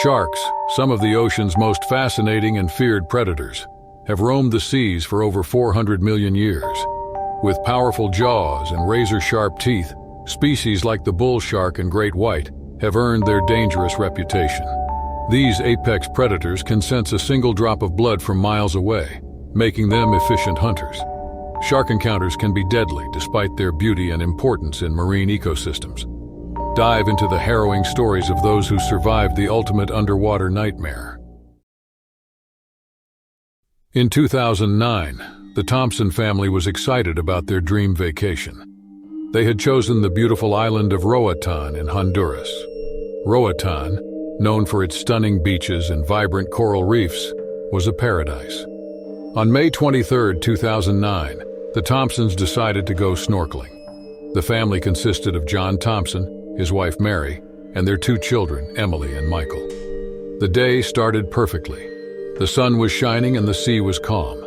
Sharks, some of the ocean's most fascinating and feared predators, have roamed the seas for over 400 million years. With powerful jaws and razor-sharp teeth, species like the bull shark and great white have earned their dangerous reputation. These apex predators can sense a single drop of blood from miles away, making them efficient hunters. Shark encounters can be deadly despite their beauty and importance in marine ecosystems. Dive into the harrowing stories of those who survived the ultimate underwater nightmare. In 2009, the Thompson family was excited about their dream vacation. They had chosen the beautiful island of Roatan in Honduras. Roatan, known for its stunning beaches and vibrant coral reefs, was a paradise. On May 23, 2009, the Thompsons decided to go snorkeling. The family consisted of John Thompson, his wife Mary, and their two children, Emily and Michael. The day started perfectly. The sun was shining and the sea was calm.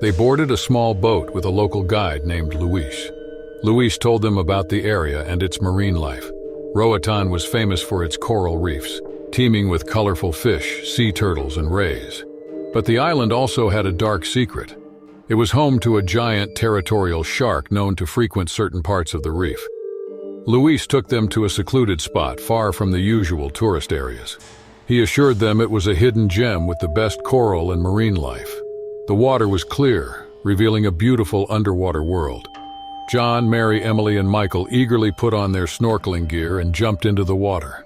They boarded a small boat with a local guide named Luis. Luis told them about the area and its marine life. Roatan was famous for its coral reefs, teeming with colorful fish, sea turtles, and rays. But the island also had a dark secret. It was home to a giant territorial shark known to frequent certain parts of the reef. Luis took them to a secluded spot far from the usual tourist areas. He assured them it was a hidden gem with the best coral and marine life. The water was clear, revealing a beautiful underwater world. John, Mary, Emily, and Michael eagerly put on their snorkeling gear and jumped into the water.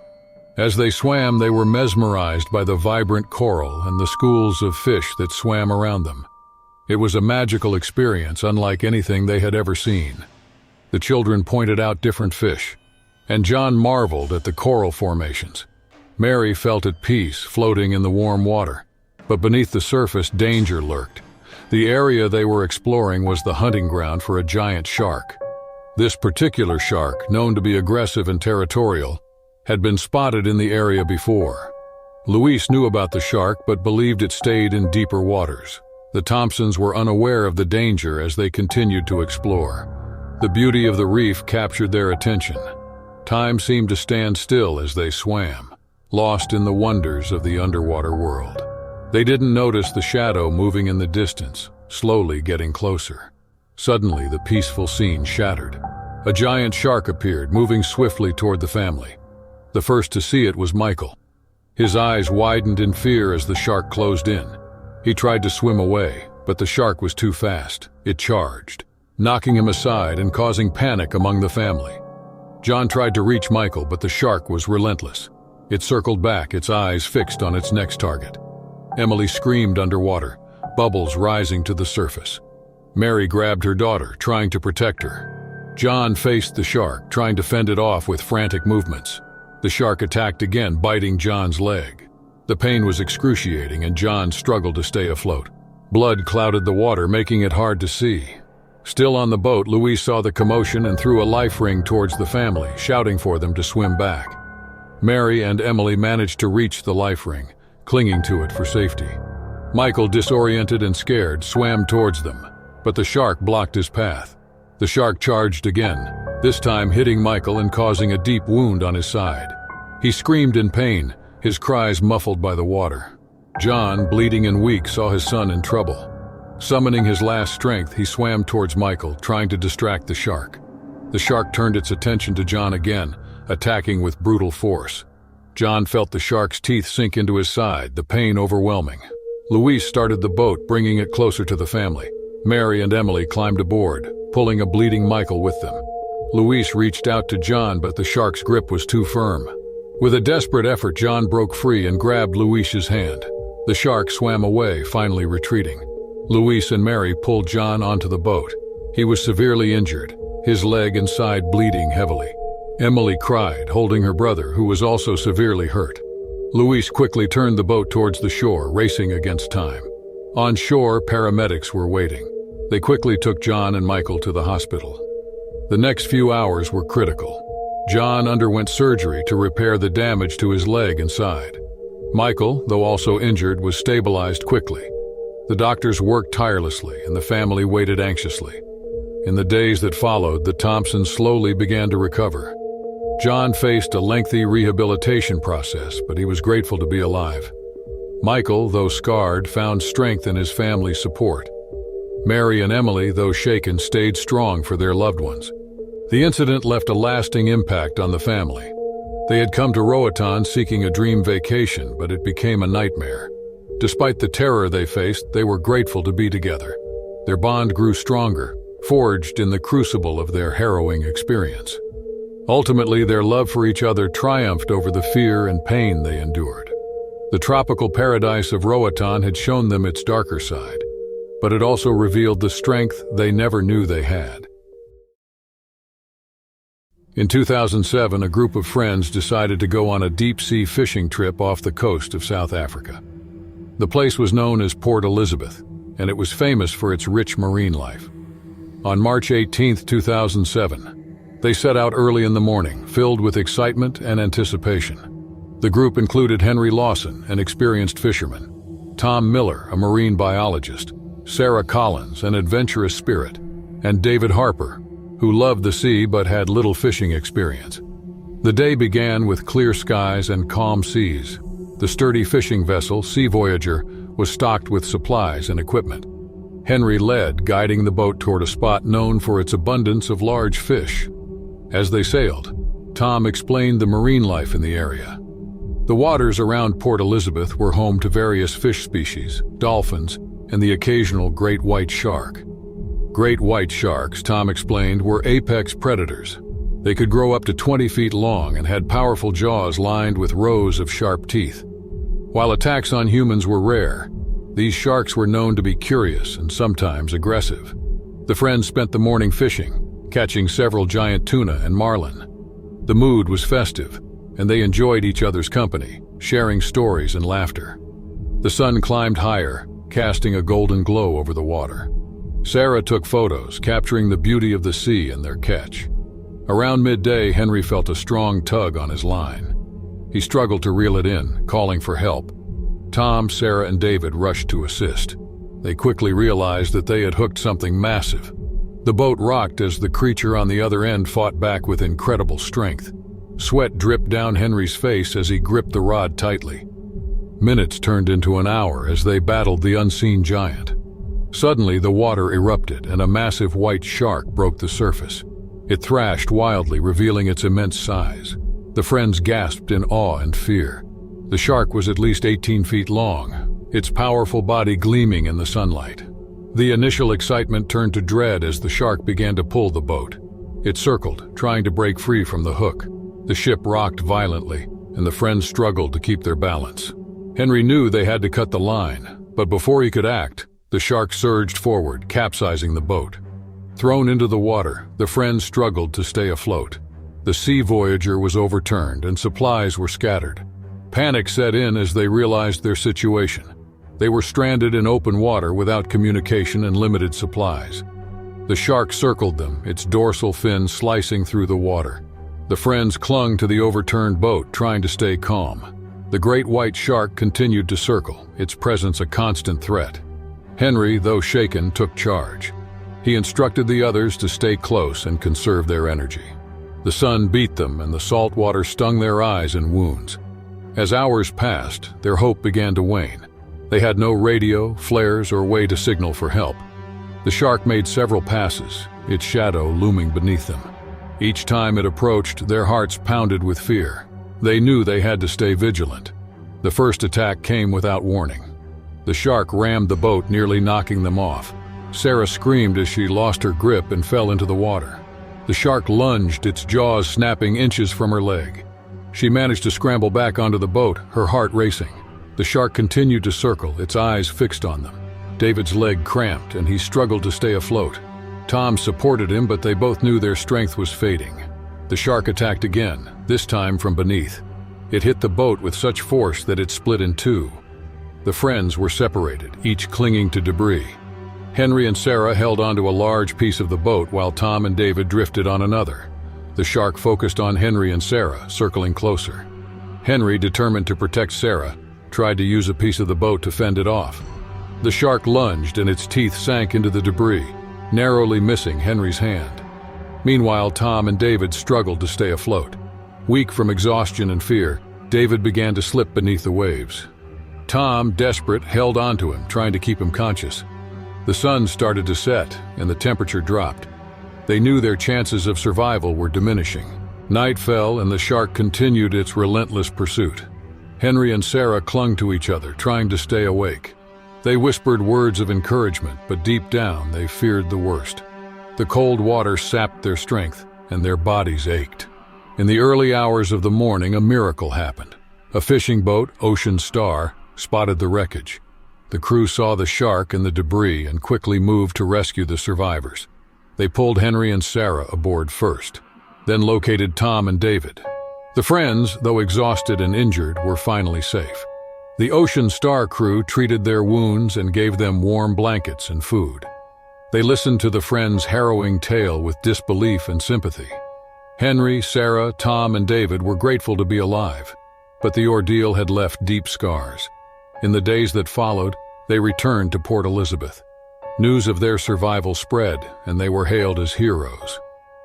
As they swam, they were mesmerized by the vibrant coral and the schools of fish that swam around them. It was a magical experience unlike anything they had ever seen. The children pointed out different fish, and John marveled at the coral formations. Mary felt at peace floating in the warm water, but beneath the surface danger lurked. The area they were exploring was the hunting ground for a giant shark. This particular shark, known to be aggressive and territorial, had been spotted in the area before. Luis knew about the shark but believed it stayed in deeper waters. The Thompsons were unaware of the danger as they continued to explore. The beauty of the reef captured their attention. Time seemed to stand still as they swam, lost in the wonders of the underwater world. They didn't notice the shadow moving in the distance, slowly getting closer. Suddenly, the peaceful scene shattered. A giant shark appeared, moving swiftly toward the family. The first to see it was Michael. His eyes widened in fear as the shark closed in. He tried to swim away, but the shark was too fast. It charged, knocking him aside and causing panic among the family. John tried to reach Michael, but the shark was relentless. It circled back, its eyes fixed on its next target. Emily screamed underwater, bubbles rising to the surface. Mary grabbed her daughter, trying to protect her. John faced the shark, trying to fend it off with frantic movements. The shark attacked again, biting John's leg. The pain was excruciating, and John struggled to stay afloat. Blood clouded the water, making it hard to see. Still on the boat, Luis saw the commotion and threw a life ring towards the family, shouting for them to swim back. Mary and Emily managed to reach the life ring, clinging to it for safety. Michael, disoriented and scared, swam towards them, but the shark blocked his path. The shark charged again, this time hitting Michael and causing a deep wound on his side. He screamed in pain, his cries muffled by the water. John, bleeding and weak, saw his son in trouble. Summoning his last strength, he swam towards Michael, trying to distract the shark. The shark turned its attention to John again, attacking with brutal force. John felt the shark's teeth sink into his side, the pain overwhelming. Luis started the boat, bringing it closer to the family. Mary and Emily climbed aboard, pulling a bleeding Michael with them. Luis reached out to John, but the shark's grip was too firm. With a desperate effort, John broke free and grabbed Luis's hand. The shark swam away, finally retreating. Luis and Mary pulled John onto the boat. He was severely injured, his leg and side bleeding heavily. Emily cried, holding her brother, who was also severely hurt. Luis quickly turned the boat towards the shore, racing against time. On shore, paramedics were waiting. They quickly took John and Michael to the hospital. The next few hours were critical. John underwent surgery to repair the damage to his leg and side. Michael, though also injured, was stabilized quickly. The doctors worked tirelessly, and the family waited anxiously. In the days that followed, the Thompsons slowly began to recover. John faced a lengthy rehabilitation process, but he was grateful to be alive. Michael, though scarred, found strength in his family's support. Mary and Emily, though shaken, stayed strong for their loved ones. The incident left a lasting impact on the family. They had come to Roatan seeking a dream vacation, but it became a nightmare. Despite the terror they faced, they were grateful to be together. Their bond grew stronger, forged in the crucible of their harrowing experience. Ultimately, their love for each other triumphed over the fear and pain they endured. The tropical paradise of Roatan had shown them its darker side, but it also revealed the strength they never knew they had. In 2007, a group of friends decided to go on a deep-sea fishing trip off the coast of South Africa. The place was known as Port Elizabeth, and it was famous for its rich marine life. On March 18, 2007, they set out early in the morning, filled with excitement and anticipation. The group included Henry Lawson, an experienced fisherman, Tom Miller, a marine biologist, Sarah Collins, an adventurous spirit, and David Harper, who loved the sea but had little fishing experience. The day began with clear skies and calm seas. The sturdy fishing vessel, Sea Voyager, was stocked with supplies and equipment. Henry led, guiding the boat toward a spot known for its abundance of large fish. As they sailed, Tom explained the marine life in the area. The waters around Port Elizabeth were home to various fish species, dolphins, and the occasional great white shark. Great white sharks, Tom explained, were apex predators. They could grow up to 20 feet long and had powerful jaws lined with rows of sharp teeth. While attacks on humans were rare, these sharks were known to be curious and sometimes aggressive. The friends spent the morning fishing, catching several giant tuna and marlin. The mood was festive, and they enjoyed each other's company, sharing stories and laughter. The sun climbed higher, casting a golden glow over the water. Sarah took photos, capturing the beauty of the sea and their catch. Around midday, Henry felt a strong tug on his line. He struggled to reel it in, calling for help. Tom, Sarah, and David rushed to assist. They quickly realized that they had hooked something massive. The boat rocked as the creature on the other end fought back with incredible strength. Sweat dripped down Henry's face as he gripped the rod tightly. Minutes turned into an hour as they battled the unseen giant. Suddenly, the water erupted and a massive white shark broke the surface. It thrashed wildly, revealing its immense size. The friends gasped in awe and fear. The shark was at least 18 feet long, its powerful body gleaming in the sunlight. The initial excitement turned to dread as the shark began to pull the boat. It circled, trying to break free from the hook. The ship rocked violently, and the friends struggled to keep their balance. Henry knew they had to cut the line, but before he could act, the shark surged forward, capsizing the boat. Thrown into the water, the friends struggled to stay afloat. The Sea Voyager was overturned and supplies were scattered. Panic set in as they realized their situation. They were stranded in open water without communication and limited supplies. The shark circled them, its dorsal fin slicing through the water. The friends clung to the overturned boat, trying to stay calm. The great white shark continued to circle, its presence a constant threat. Henry, though shaken, took charge. He instructed the others to stay close and conserve their energy. The sun beat them and the salt water stung their eyes and wounds. As hours passed, their hope began to wane. They had no radio, flares, or way to signal for help. The shark made several passes, its shadow looming beneath them. Each time it approached, their hearts pounded with fear. They knew they had to stay vigilant. The first attack came without warning. The shark rammed the boat, nearly knocking them off. Sarah screamed as she lost her grip and fell into the water. The shark lunged, its jaws snapping inches from her leg. She managed to scramble back onto the boat, her heart racing. The shark continued to circle, its eyes fixed on them. David's leg cramped, and he struggled to stay afloat. Tom supported him, but they both knew their strength was fading. The shark attacked again, this time from beneath. It hit the boat with such force that it split in two. The friends were separated, each clinging to debris. Henry and Sarah held onto a large piece of the boat while Tom and David drifted on another. The shark focused on Henry and Sarah, circling closer. Henry, determined to protect Sarah, tried to use a piece of the boat to fend it off. The shark lunged and its teeth sank into the debris, narrowly missing Henry's hand. Meanwhile, Tom and David struggled to stay afloat. Weak from exhaustion and fear, David began to slip beneath the waves. Tom, desperate, held onto him, trying to keep him conscious. The sun started to set, and the temperature dropped. They knew their chances of survival were diminishing. Night fell, and the shark continued its relentless pursuit. Henry and Sarah clung to each other, trying to stay awake. They whispered words of encouragement, but deep down they feared the worst. The cold water sapped their strength, and their bodies ached. In the early hours of the morning, a miracle happened. A fishing boat, Ocean Star, spotted the wreckage. The crew saw the shark and the debris and quickly moved to rescue the survivors. They pulled Henry and Sarah aboard first, then located Tom and David. The friends, though exhausted and injured, were finally safe. The Ocean Star crew treated their wounds and gave them warm blankets and food. They listened to the friends' harrowing tale with disbelief and sympathy. Henry, Sarah, Tom, and David were grateful to be alive, but the ordeal had left deep scars. In the days that followed, they returned to Port Elizabeth. News of their survival spread, and they were hailed as heroes.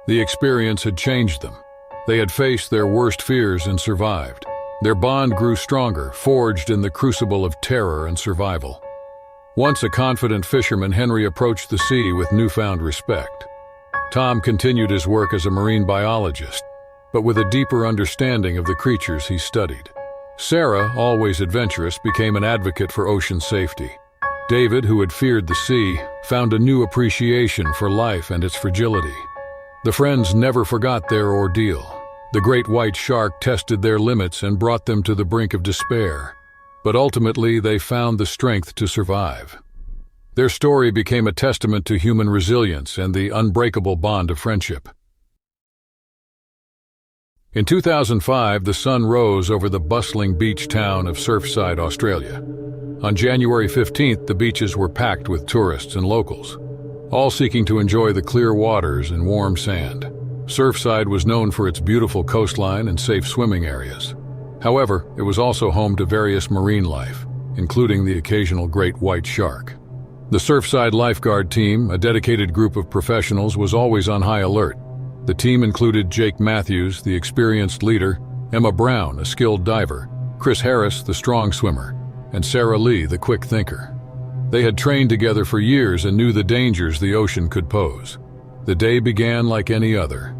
The experience had changed them. They had faced their worst fears and survived. Their bond grew stronger, forged in the crucible of terror and survival. Once a confident fisherman, Henry approached the sea with newfound respect. Tom continued his work as a marine biologist, but with a deeper understanding of the creatures he studied. Sarah, always adventurous, became an advocate for ocean safety. David, who had feared the sea, found a new appreciation for life and its fragility. The friends never forgot their ordeal. The great white shark tested their limits and brought them to the brink of despair. But ultimately, they found the strength to survive. Their story became a testament to human resilience and the unbreakable bond of friendship. In 2005, the sun rose over the bustling beach town of Surfside, Australia. On January 15th, the beaches were packed with tourists and locals, all seeking to enjoy the clear waters and warm sand. Surfside was known for its beautiful coastline and safe swimming areas. However, it was also home to various marine life, including the occasional great white shark. The Surfside lifeguard team, a dedicated group of professionals, was always on high alert. The team included Jake Matthews, the experienced leader, Emma Brown, a skilled diver, Chris Harris, the strong swimmer, and Sarah Lee, the quick thinker. They had trained together for years and knew the dangers the ocean could pose. The day began like any other.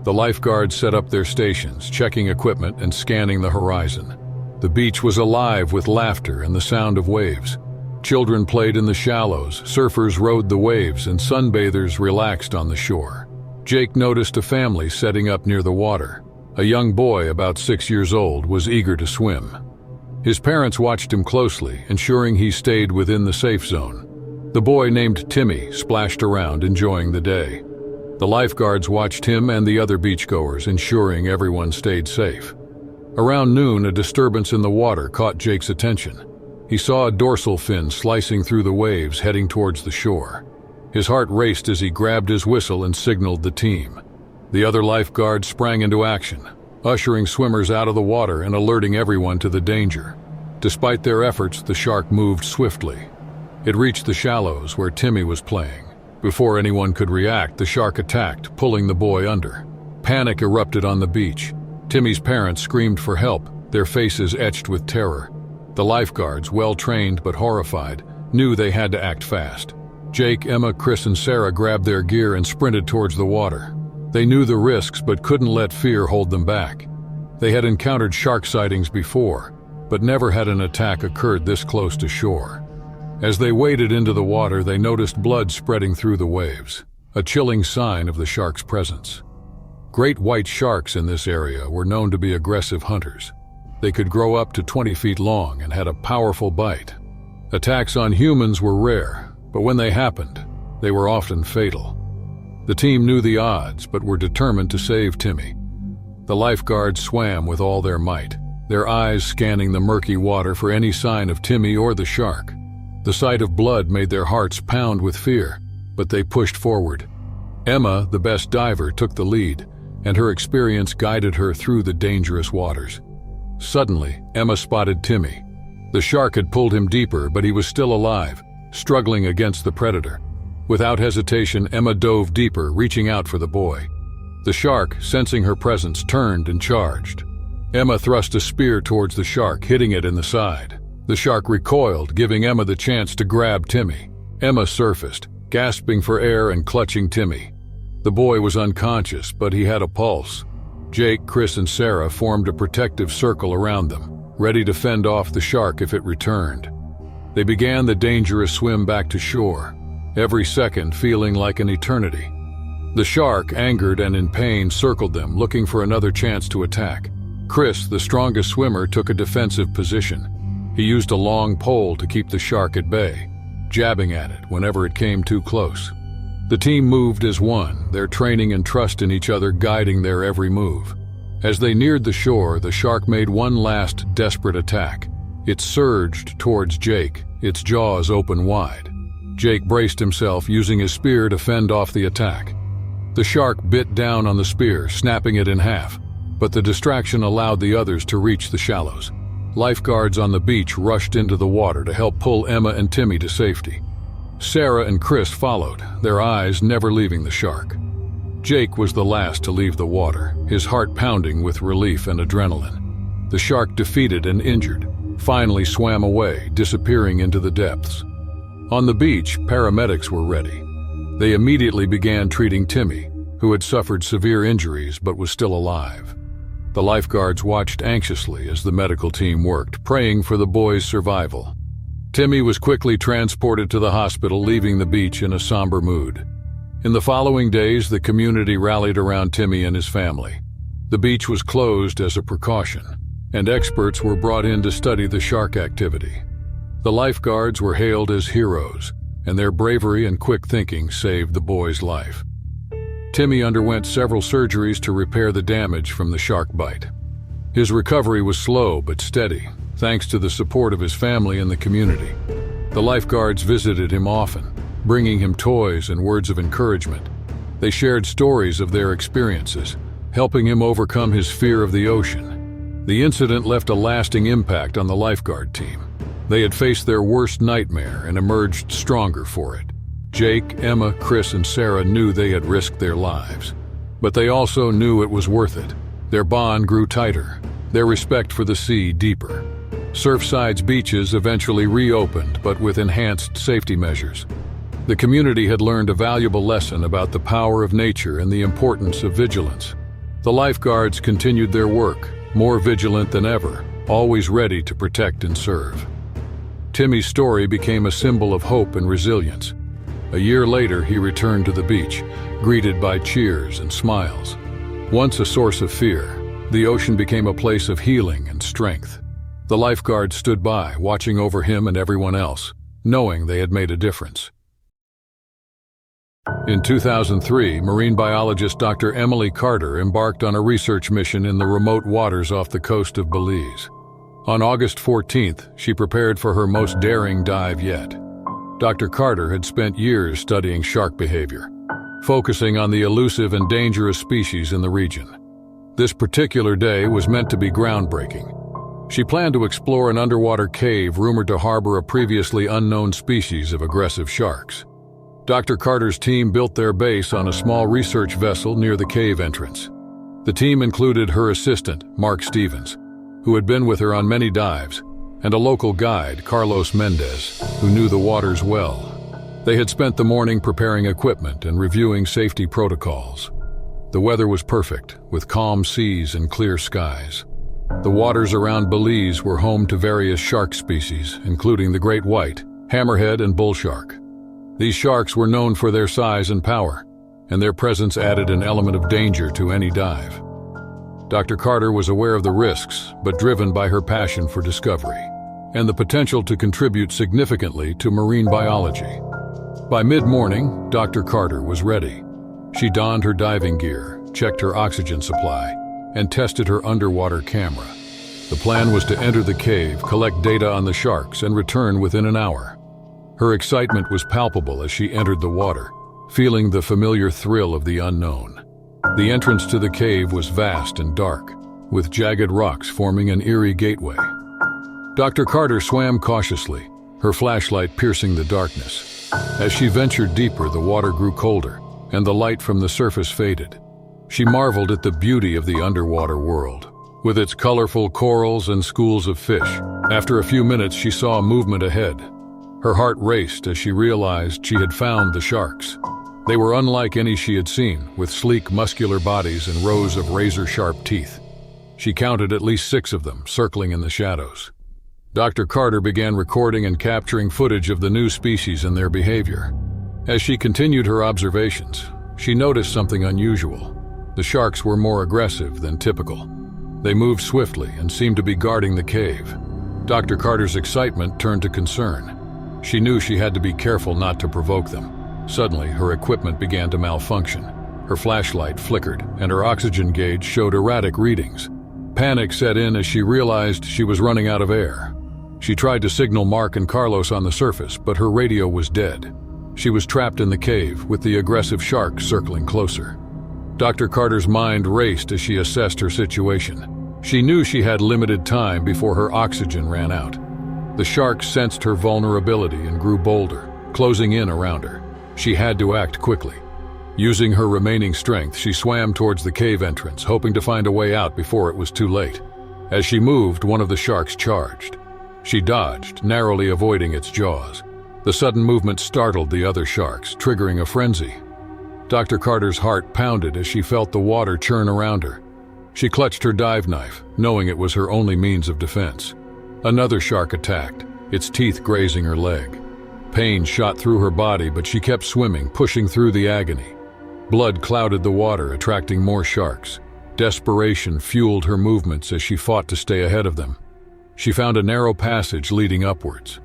The lifeguards set up their stations, checking equipment and scanning the horizon. The beach was alive with laughter and the sound of waves. Children played in the shallows, surfers rode the waves, and sunbathers relaxed on the shore. Jake noticed a family setting up near the water. A young boy, about 6 years old, was eager to swim. His parents watched him closely, ensuring he stayed within the safe zone. The boy, named Timmy, splashed around, enjoying the day. The lifeguards watched him and the other beachgoers, ensuring everyone stayed safe. Around noon, a disturbance in the water caught Jake's attention. He saw a dorsal fin slicing through the waves, heading towards the shore. His heart raced as he grabbed his whistle and signaled the team. The other lifeguards sprang into action, ushering swimmers out of the water and alerting everyone to the danger. Despite their efforts, the shark moved swiftly. It reached the shallows where Timmy was playing. Before anyone could react, the shark attacked, pulling the boy under. Panic erupted on the beach. Timmy's parents screamed for help, their faces etched with terror. The lifeguards, well-trained but horrified, knew they had to act fast. Jake, Emma, Chris, and Sarah grabbed their gear and sprinted towards the water. They knew the risks but couldn't let fear hold them back. They had encountered shark sightings before, but never had an attack occurred this close to shore. As they waded into the water, they noticed blood spreading through the waves, a chilling sign of the shark's presence. Great white sharks in this area were known to be aggressive hunters. They could grow up to 20 feet long and had a powerful bite. Attacks on humans were rare, but when they happened, they were often fatal. The team knew the odds, but were determined to save Timmy. The lifeguards swam with all their might, their eyes scanning the murky water for any sign of Timmy or the shark. The sight of blood made their hearts pound with fear, but they pushed forward. Emma, the best diver, took the lead, and her experience guided her through the dangerous waters. Suddenly, Emma spotted Timmy. The shark had pulled him deeper, but he was still alive, struggling against the predator. Without hesitation, Emma dove deeper, reaching out for the boy. The shark, sensing her presence, turned and charged. Emma thrust a spear towards the shark, hitting it in the side. The shark recoiled, giving Emma the chance to grab Timmy. Emma surfaced, gasping for air and clutching Timmy. The boy was unconscious, but he had a pulse. Jake, Chris, and Sarah formed a protective circle around them, ready to fend off the shark if it returned. They began the dangerous swim back to shore, every second feeling like an eternity. The shark, angered and in pain, circled them, looking for another chance to attack. Chris, the strongest swimmer, took a defensive position. He used a long pole to keep the shark at bay, jabbing at it whenever it came too close. The team moved as one, their training and trust in each other guiding their every move. As they neared the shore, the shark made one last desperate attack. It surged towards Jake, its jaws open wide. Jake braced himself, using his spear to fend off the attack. The shark bit down on the spear, snapping it in half, but the distraction allowed the others to reach the shallows. Lifeguards on the beach rushed into the water to help pull Emma and Timmy to safety. Sarah and Chris followed, their eyes never leaving the shark. Jake was the last to leave the water, his heart pounding with relief and adrenaline. The shark, defeated and injured, finally swam away, disappearing into the depths. On the beach, paramedics were ready. They immediately began treating Timmy, who had suffered severe injuries but was still alive. The lifeguards watched anxiously as the medical team worked, praying for the boy's survival. Timmy was quickly transported to the hospital, leaving the beach in a somber mood. In the following days, the community rallied around Timmy and his family. The beach was closed as a precaution, and experts were brought in to study the shark activity. The lifeguards were hailed as heroes, and their bravery and quick thinking saved the boy's life. Timmy underwent several surgeries to repair the damage from the shark bite. His recovery was slow but steady, thanks to the support of his family and the community. The lifeguards visited him often, bringing him toys and words of encouragement. They shared stories of their experiences, helping him overcome his fear of the ocean. The incident left a lasting impact on the lifeguard team. They had faced their worst nightmare and emerged stronger for it. Jake, Emma, Chris, and Sarah knew they had risked their lives, but they also knew it was worth it. Their bond grew tighter, their respect for the sea deeper. Surfside's beaches eventually reopened, but with enhanced safety measures. The community had learned a valuable lesson about the power of nature and the importance of vigilance. The lifeguards continued their work, more vigilant than ever, always ready to protect and serve. Timmy's story became a symbol of hope and resilience. A year later, he returned to the beach, greeted by cheers and smiles. Once a source of fear, the ocean became a place of healing and strength. The lifeguards stood by, watching over him and everyone else, knowing they had made a difference. In 2003, marine biologist Dr. Emily Carter embarked on a research mission in the remote waters off the coast of Belize. On August 14th, she prepared for her most daring dive yet. Dr. Carter had spent years studying shark behavior, focusing on the elusive and dangerous species in the region. This particular day was meant to be groundbreaking. She planned to explore an underwater cave rumored to harbor a previously unknown species of aggressive sharks. Dr. Carter's team built their base on a small research vessel near the cave entrance. The team included her assistant, Mark Stevens, who had been with her on many dives, and a local guide, Carlos Mendez, who knew the waters well. They had spent the morning preparing equipment and reviewing safety protocols. The weather was perfect, with calm seas and clear skies. The waters around Belize were home to various shark species, including the great white, hammerhead, and bull shark. These sharks were known for their size and power, and their presence added an element of danger to any dive. Dr. Carter was aware of the risks, but driven by her passion for discovery and the potential to contribute significantly to marine biology. By mid-morning, Dr. Carter was ready. She donned her diving gear, checked her oxygen supply, and tested her underwater camera. The plan was to enter the cave, collect data on the sharks, and return within an hour. Her excitement was palpable as she entered the water, feeling the familiar thrill of the unknown. The entrance to the cave was vast and dark, with jagged rocks forming an eerie gateway. Dr. Carter swam cautiously, her flashlight piercing the darkness. As she ventured deeper, the water grew colder, and the light from the surface faded. She marveled at the beauty of the underwater world, with its colorful corals and schools of fish. After a few minutes, she saw a movement ahead. Her heart raced as she realized she had found the sharks. They were unlike any she had seen, with sleek, muscular bodies and rows of razor-sharp teeth. She counted at least 6 of them, circling in the shadows. Dr. Carter began recording and capturing footage of the new species and their behavior. As she continued her observations, she noticed something unusual. The sharks were more aggressive than typical. They moved swiftly and seemed to be guarding the cave. Dr. Carter's excitement turned to concern. She knew she had to be careful not to provoke them. Suddenly, her equipment began to malfunction. Her flashlight flickered, and her oxygen gauge showed erratic readings. Panic set in as she realized she was running out of air. She tried to signal Mark and Carlos on the surface, but her radio was dead. She was trapped in the cave, with the aggressive sharks circling closer. Dr. Carter's mind raced as she assessed her situation. She knew she had limited time before her oxygen ran out. The sharks sensed her vulnerability and grew bolder, closing in around her. She had to act quickly. Using her remaining strength, she swam towards the cave entrance, hoping to find a way out before it was too late. As she moved, one of the sharks charged. She dodged, narrowly avoiding its jaws. The sudden movement startled the other sharks, triggering a frenzy. Dr. Carter's heart pounded as she felt the water churn around her. She clutched her dive knife, knowing it was her only means of defense. Another shark attacked, its teeth grazing her leg. Pain shot through her body, but she kept swimming, pushing through the agony. Blood clouded the water, attracting more sharks. Desperation fueled her movements as she fought to stay ahead of them. She found a narrow passage leading upwards.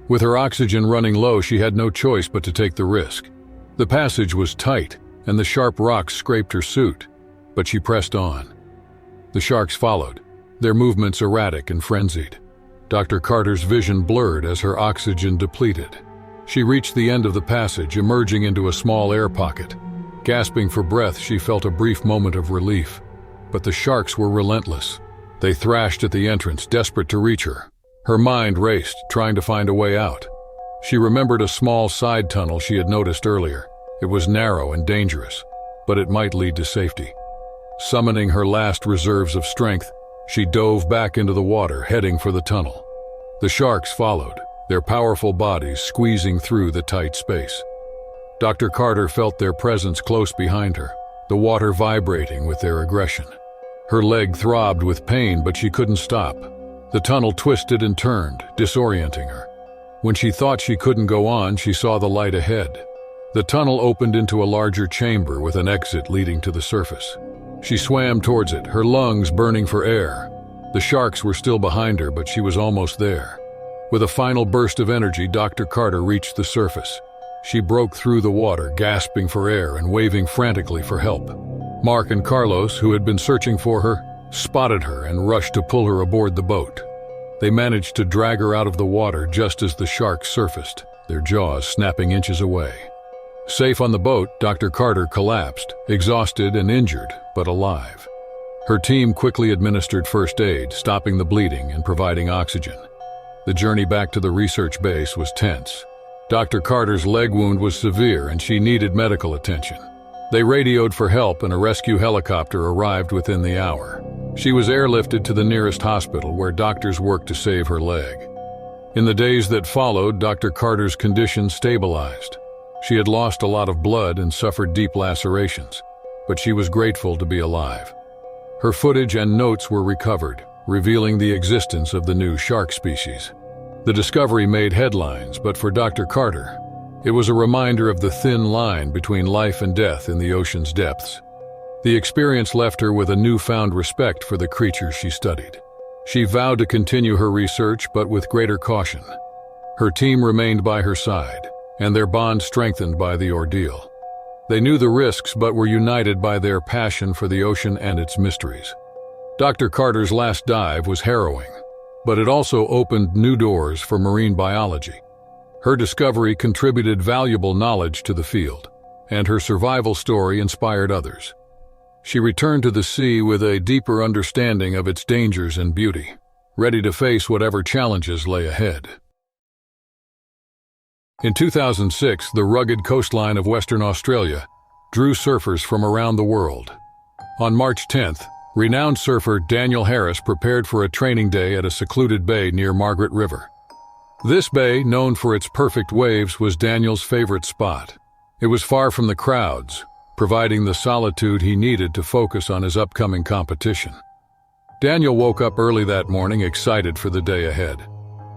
With her oxygen running low, she had no choice but to take the risk. The passage was tight, and the sharp rocks scraped her suit, but she pressed on. The sharks followed, their movements erratic and frenzied. Dr. Carter's vision blurred as her oxygen depleted. She reached the end of the passage, emerging into a small air pocket. Gasping for breath, she felt a brief moment of relief. But the sharks were relentless. They thrashed at the entrance, desperate to reach her. Her mind raced, trying to find a way out. She remembered a small side tunnel she had noticed earlier. It was narrow and dangerous, but it might lead to safety. Summoning her last reserves of strength, she dove back into the water, heading for the tunnel. The sharks followed, their powerful bodies squeezing through the tight space. Dr. Carter felt their presence close behind her, the water vibrating with their aggression. Her leg throbbed with pain, but she couldn't stop. The tunnel twisted and turned, disorienting her. When she thought she couldn't go on, she saw the light ahead. The tunnel opened into a larger chamber with an exit leading to the surface. She swam towards it, her lungs burning for air. The sharks were still behind her, but she was almost there. With a final burst of energy, Dr. Carter reached the surface. She broke through the water, gasping for air and waving frantically for help. Mark and Carlos, who had been searching for her, spotted her and rushed to pull her aboard the boat. They managed to drag her out of the water just as the sharks surfaced, their jaws snapping inches away. Safe on the boat, Dr. Carter collapsed, exhausted and injured, but alive. Her team quickly administered first aid, stopping the bleeding and providing oxygen. The journey back to the research base was tense. Dr. Carter's leg wound was severe and she needed medical attention. They radioed for help and a rescue helicopter arrived within the hour. She was airlifted to the nearest hospital where doctors worked to save her leg. In the days that followed, Dr. Carter's condition stabilized. She had lost a lot of blood and suffered deep lacerations, but she was grateful to be alive. Her footage and notes were recovered, revealing the existence of the new shark species. The discovery made headlines, but for Dr. Carter, it was a reminder of the thin line between life and death in the ocean's depths. The experience left her with a newfound respect for the creatures she studied. She vowed to continue her research, but with greater caution. Her team remained by her side, and their bond strengthened by the ordeal. They knew the risks but were united by their passion for the ocean and its mysteries. Dr. Carter's last dive was harrowing, but it also opened new doors for marine biology. Her discovery contributed valuable knowledge to the field, and her survival story inspired others. She returned to the sea with a deeper understanding of its dangers and beauty, ready to face whatever challenges lay ahead. In 2006, the rugged coastline of Western Australia drew surfers from around the world. On March 10th, renowned surfer Daniel Harris prepared for a training day at a secluded bay near Margaret River. This bay, known for its perfect waves, was Daniel's favorite spot. It was far from the crowds, providing the solitude he needed to focus on his upcoming competition. Daniel woke up early that morning, excited for the day ahead.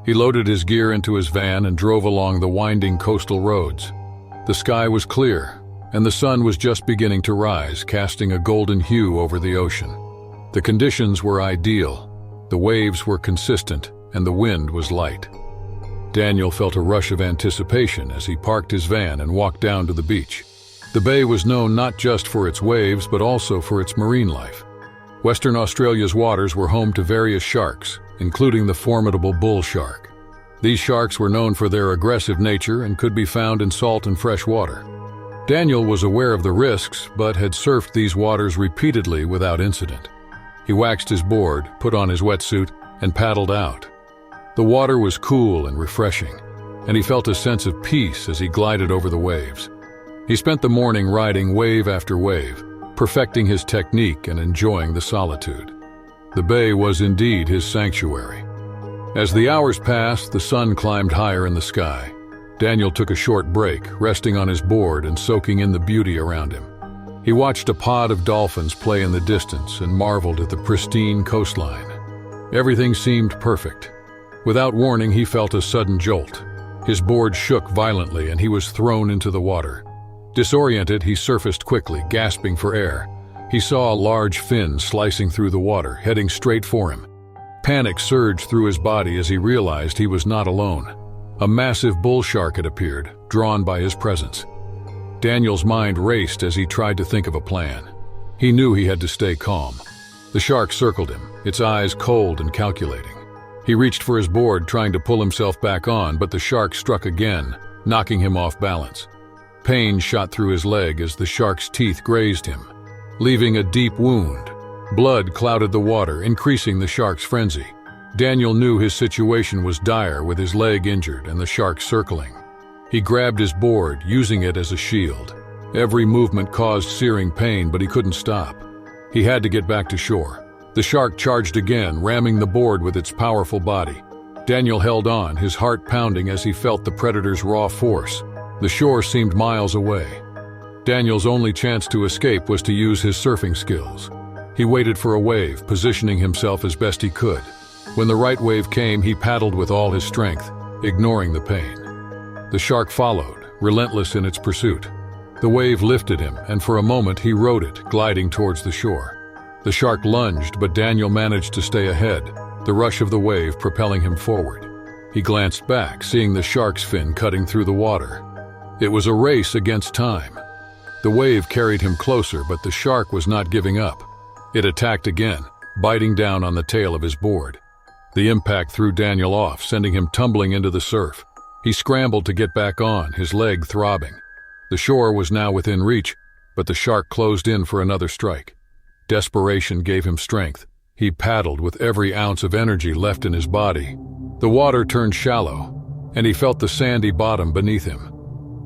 He loaded his gear into his van and drove along the winding coastal roads. The sky was clear, and the sun was just beginning to rise, casting a golden hue over the ocean. The conditions were ideal. The waves were consistent, and the wind was light. Daniel felt a rush of anticipation as he parked his van and walked down to the beach. The bay was known not just for its waves, but also for its marine life. Western Australia's waters were home to various sharks, including the formidable bull shark. These sharks were known for their aggressive nature and could be found in salt and fresh water. Daniel was aware of the risks, but had surfed these waters repeatedly without incident. He waxed his board, put on his wetsuit, and paddled out. The water was cool and refreshing, and he felt a sense of peace as he glided over the waves. He spent the morning riding wave after wave, perfecting his technique and enjoying the solitude. The bay was indeed his sanctuary. As the hours passed, the sun climbed higher in the sky. Daniel took a short break, resting on his board and soaking in the beauty around him. He watched a pod of dolphins play in the distance and marveled at the pristine coastline. Everything seemed perfect. Without warning, he felt a sudden jolt. His board shook violently and he was thrown into the water. Disoriented, he surfaced quickly, gasping for air. He saw a large fin slicing through the water, heading straight for him. Panic surged through his body as he realized he was not alone. A massive bull shark had appeared, drawn by his presence. Daniel's mind raced as he tried to think of a plan. He knew he had to stay calm. The shark circled him, its eyes cold and calculating. He reached for his board, trying to pull himself back on, but the shark struck again, knocking him off balance. Pain shot through his leg as the shark's teeth grazed him, leaving a deep wound. Blood clouded the water, increasing the shark's frenzy. Daniel knew his situation was dire, with his leg injured and the shark circling. He grabbed his board, using it as a shield. Every movement caused searing pain, but he couldn't stop. He had to get back to shore. The shark charged again, ramming the board with its powerful body. Daniel held on, his heart pounding as he felt the predator's raw force. The shore seemed miles away. Daniel's only chance to escape was to use his surfing skills. He waited for a wave, positioning himself as best he could. When the right wave came, he paddled with all his strength, ignoring the pain. The shark followed, relentless in its pursuit. The wave lifted him, and for a moment he rode it, gliding towards the shore. The shark lunged, but Daniel managed to stay ahead, the rush of the wave propelling him forward. He glanced back, seeing the shark's fin cutting through the water. It was a race against time. The wave carried him closer, but the shark was not giving up. It attacked again, biting down on the tail of his board. The impact threw Daniel off, sending him tumbling into the surf. He scrambled to get back on, his leg throbbing. The shore was now within reach, but the shark closed in for another strike. Desperation gave him strength. He paddled with every ounce of energy left in his body. The water turned shallow, and he felt the sandy bottom beneath him.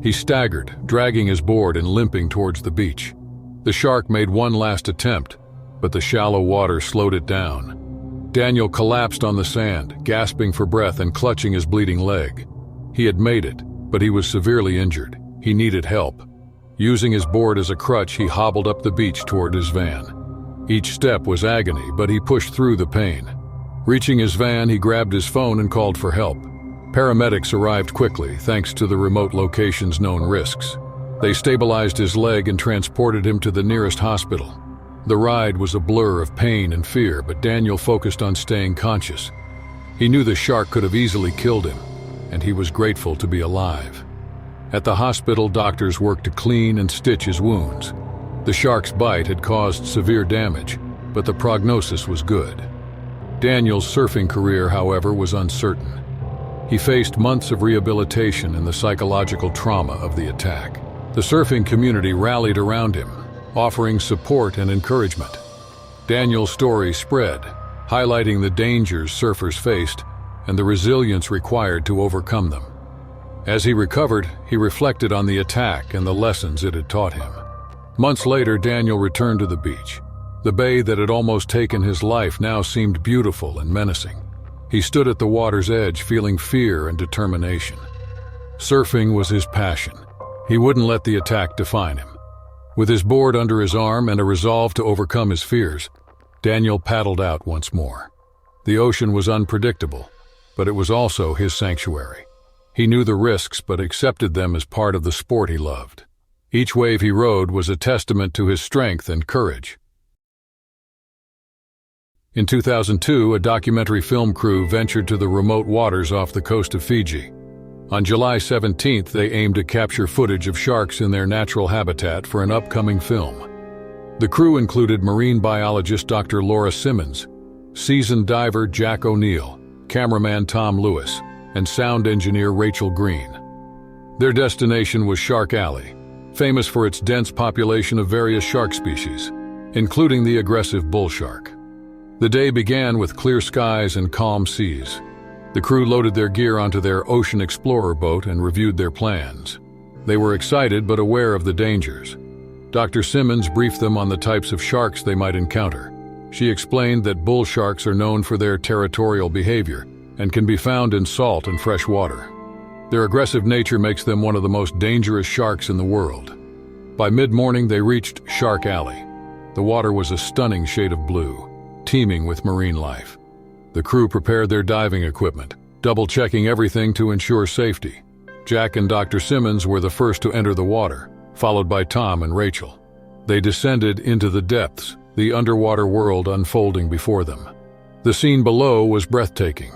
He staggered, dragging his board and limping towards the beach. The shark made one last attempt, but the shallow water slowed it down. Daniel collapsed on the sand, gasping for breath and clutching his bleeding leg. He had made it, but he was severely injured. He needed help. Using his board as a crutch, he hobbled up the beach toward his van. Each step was agony, but he pushed through the pain. Reaching his van, he grabbed his phone and called for help. Paramedics arrived quickly, thanks to the remote location's known risks. They stabilized his leg and transported him to the nearest hospital. The ride was a blur of pain and fear, but Daniel focused on staying conscious. He knew the shark could have easily killed him, and he was grateful to be alive. At the hospital, doctors worked to clean and stitch his wounds. The shark's bite had caused severe damage, but the prognosis was good. Daniel's surfing career, however, was uncertain. He faced months of rehabilitation and the psychological trauma of the attack. The surfing community rallied around him, offering support and encouragement. Daniel's story spread, highlighting the dangers surfers faced and the resilience required to overcome them. As he recovered, he reflected on the attack and the lessons it had taught him. Months later, Daniel returned to the beach. The bay that had almost taken his life now seemed beautiful and menacing. He stood at the water's edge, feeling fear and determination. Surfing was his passion. He wouldn't let the attack define him. With his board under his arm and a resolve to overcome his fears, Daniel paddled out once more. The ocean was unpredictable, but it was also his sanctuary. He knew the risks but accepted them as part of the sport he loved. Each wave he rode was a testament to his strength and courage. In 2002, a documentary film crew ventured to the remote waters off the coast of Fiji. On July 17th, they aimed to capture footage of sharks in their natural habitat for an upcoming film. The crew included marine biologist Dr. Laura Simmons, seasoned diver Jack O'Neill, cameraman Tom Lewis, and sound engineer Rachel Green. Their destination was Shark Alley, famous for its dense population of various shark species, including the aggressive bull shark. The day began with clear skies and calm seas. The crew loaded their gear onto their Ocean Explorer boat and reviewed their plans. They were excited but aware of the dangers. Dr. Simmons briefed them on the types of sharks they might encounter. She explained that bull sharks are known for their territorial behavior and can be found in salt and fresh water. Their aggressive nature makes them one of the most dangerous sharks in the world. By mid-morning, they reached Shark Alley. The water was a stunning shade of blue, teeming with marine life. The crew prepared their diving equipment, double-checking everything to ensure safety. Jack and Dr. Simmons were the first to enter the water, followed by Tom and Rachel. They descended into the depths, the underwater world unfolding before them. The scene below was breathtaking.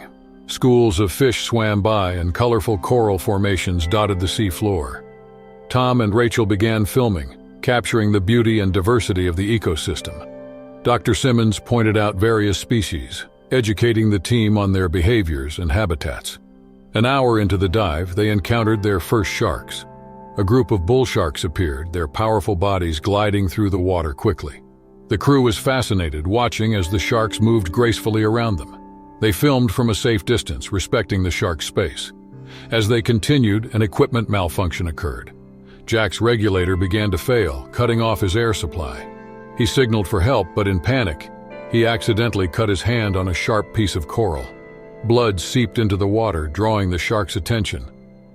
Schools of fish swam by and colorful coral formations dotted the sea floor. Tom and Rachel began filming, capturing the beauty and diversity of the ecosystem. Dr. Simmons pointed out various species, educating the team on their behaviors and habitats. An hour into the dive, they encountered their first sharks. A group of bull sharks appeared, their powerful bodies gliding through the water quickly. The crew was fascinated, watching as the sharks moved gracefully around them. They filmed from a safe distance, respecting the shark's space. As they continued, an equipment malfunction occurred. Jack's regulator began to fail, cutting off his air supply. He signaled for help, but in panic, he accidentally cut his hand on a sharp piece of coral. Blood seeped into the water, drawing the shark's attention.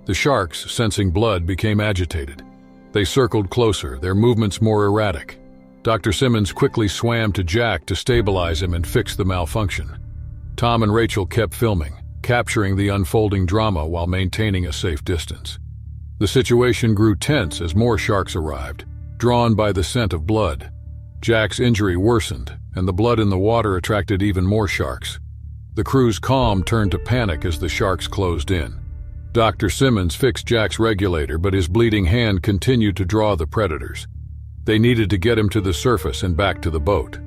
The sharks, sensing blood, became agitated. They circled closer, their movements more erratic. Dr. Simmons quickly swam to Jack to stabilize him and fix the malfunction. Tom and Rachel kept filming, capturing the unfolding drama while maintaining a safe distance. The situation grew tense as more sharks arrived, drawn by the scent of blood. Jack's injury worsened, and the blood in the water attracted even more sharks. The crew's calm turned to panic as the sharks closed in. Dr. Simmons fixed Jack's regulator, but his bleeding hand continued to draw the predators. They needed to get him to the surface and back to the boat.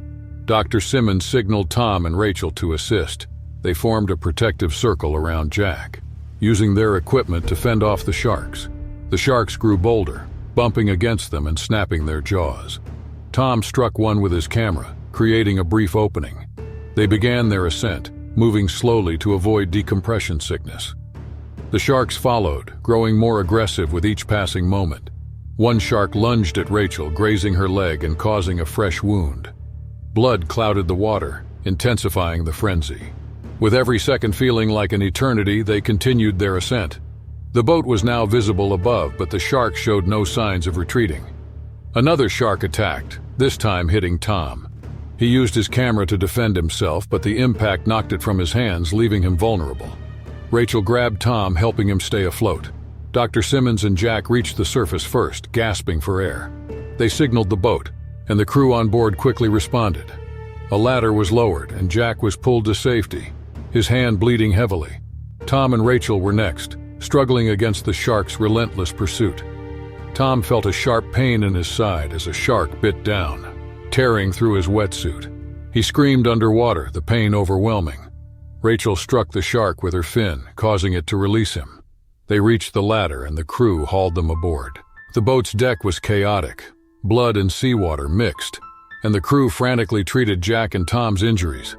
Dr. Simmons signaled Tom and Rachel to assist. They formed a protective circle around Jack, using their equipment to fend off the sharks. The sharks grew bolder, bumping against them and snapping their jaws. Tom struck one with his camera, creating a brief opening. They began their ascent, moving slowly to avoid decompression sickness. The sharks followed, growing more aggressive with each passing moment. One shark lunged at Rachel, grazing her leg and causing a fresh wound. Blood clouded the water, intensifying the frenzy. With every second feeling like an eternity, they continued their ascent. The boat was now visible above, but the shark showed no signs of retreating. Another shark attacked, this time hitting Tom. He used his camera to defend himself, but the impact knocked it from his hands, leaving him vulnerable. Rachel grabbed Tom, helping him stay afloat. Dr. Simmons and Jack reached the surface first, gasping for air. They signaled the boat, and the crew on board quickly responded. A ladder was lowered, and Jack was pulled to safety, his hand bleeding heavily. Tom and Rachel were next, struggling against the shark's relentless pursuit. Tom felt a sharp pain in his side as a shark bit down, tearing through his wetsuit. He screamed underwater, the pain overwhelming. Rachel struck the shark with her fin, causing it to release him. They reached the ladder and the crew hauled them aboard. The boat's deck was chaotic. Blood and seawater mixed, and the crew frantically treated Jack and Tom's injuries.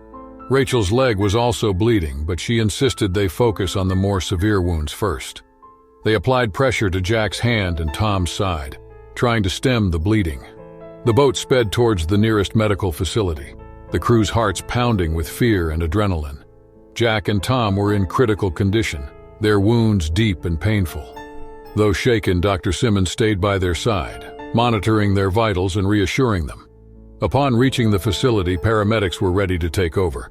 Rachel's leg was also bleeding, but she insisted they focus on the more severe wounds first. They applied pressure to Jack's hand and Tom's side, trying to stem the bleeding. The boat sped towards the nearest medical facility, the crew's hearts pounding with fear and adrenaline. Jack and Tom were in critical condition, their wounds deep and painful. Though shaken, Dr. Simmons stayed by their side, monitoring their vitals and reassuring them. Upon reaching the facility, paramedics were ready to take over.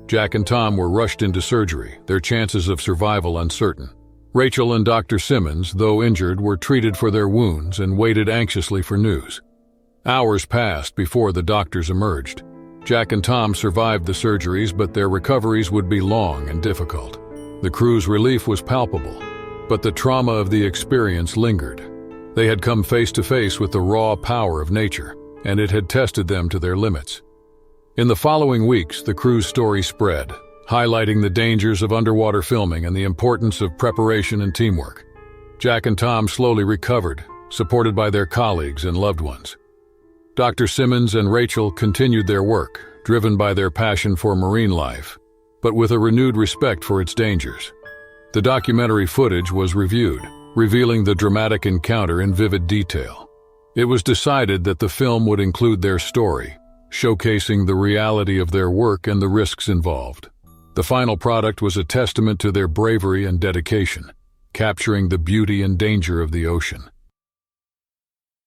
Jack and Tom were rushed into surgery, their chances of survival uncertain. Rachel and Dr. Simmons, though injured, were treated for their wounds and waited anxiously for news. Hours passed before the doctors emerged. Jack and Tom survived the surgeries, but their recoveries would be long and difficult. The crew's relief was palpable, but the trauma of the experience lingered. They had come face to face with the raw power of nature, and it had tested them to their limits. In the following weeks, the crew's story spread, highlighting the dangers of underwater filming and the importance of preparation and teamwork. Jack and Tom slowly recovered, supported by their colleagues and loved ones. Dr. Simmons and Rachel continued their work, driven by their passion for marine life, but with a renewed respect for its dangers. The documentary footage was reviewed, revealing the dramatic encounter in vivid detail. It was decided that the film would include their story, showcasing the reality of their work and the risks involved. The final product was a testament to their bravery and dedication, capturing the beauty and danger of the ocean.